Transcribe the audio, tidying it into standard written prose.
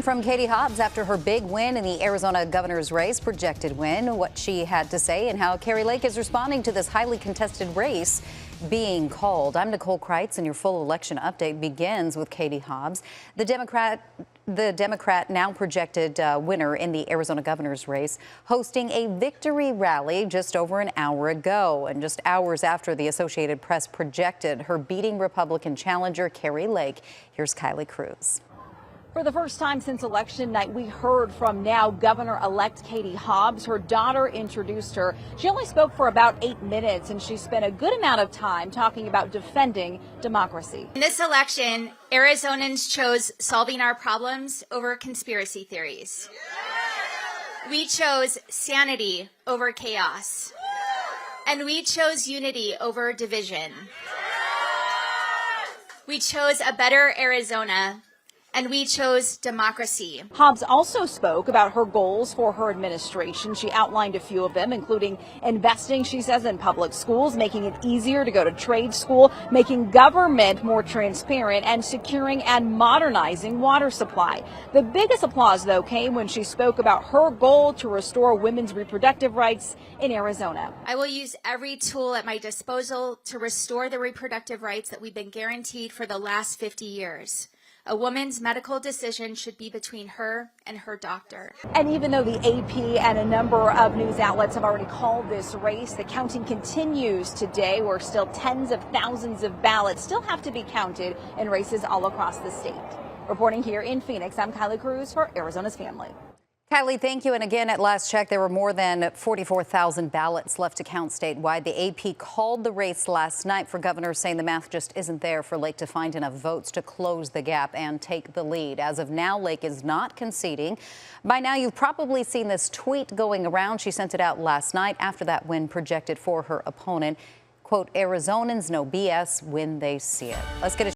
From Katie Hobbs after her big win in the Arizona governor's race, projected win, what she had to say and how Kari Lake is responding to this highly contested race being called. I'm Nicole Kreitz, and your full election update begins with Katie Hobbs, the Democrat now projected winner in the Arizona governor's race, hosting a victory rally just over an hour ago. And just hours after the Associated Press projected her beating Republican challenger Kari Lake. Here's Kylie Cruz. For the first time since election night, we heard from now Governor-elect Katie Hobbs. Her daughter introduced her. She only spoke for about 8 minutes, and she spent a good amount of time talking about defending democracy. In this election, Arizonans chose solving our problems over conspiracy theories. We chose sanity over chaos. And we chose unity over division. We chose a better Arizona. And we chose democracy. Hobbs also spoke about her goals for her administration. She outlined a few of them, including investing, she says, in public schools, making it easier to go to trade school, making government more transparent, and securing and modernizing water supply. The biggest applause, though, came when she spoke about her goal to restore women's reproductive rights in Arizona. I will use every tool at my disposal to restore the reproductive rights that we've been guaranteed for the last 50 years. A woman's medical decision should be between her and her doctor. And even though the AP and a number of news outlets have already called this race, the counting continues today, where still tens of thousands of ballots still have to be counted in races all across the state. Reporting here in Phoenix, I'm Kylie Cruz for Arizona's Family. Kylie, thank you. And again, at last check, there were more than 44,000 ballots left to count statewide. The AP called the race last night for governor, saying the math just isn't there for Lake to find enough votes to close the gap and take the lead. As of now, Lake is not conceding. By now, you've probably seen this tweet going around. She sent it out last night after that win projected for her opponent. Quote, Arizonans know BS when they see it. Let's get a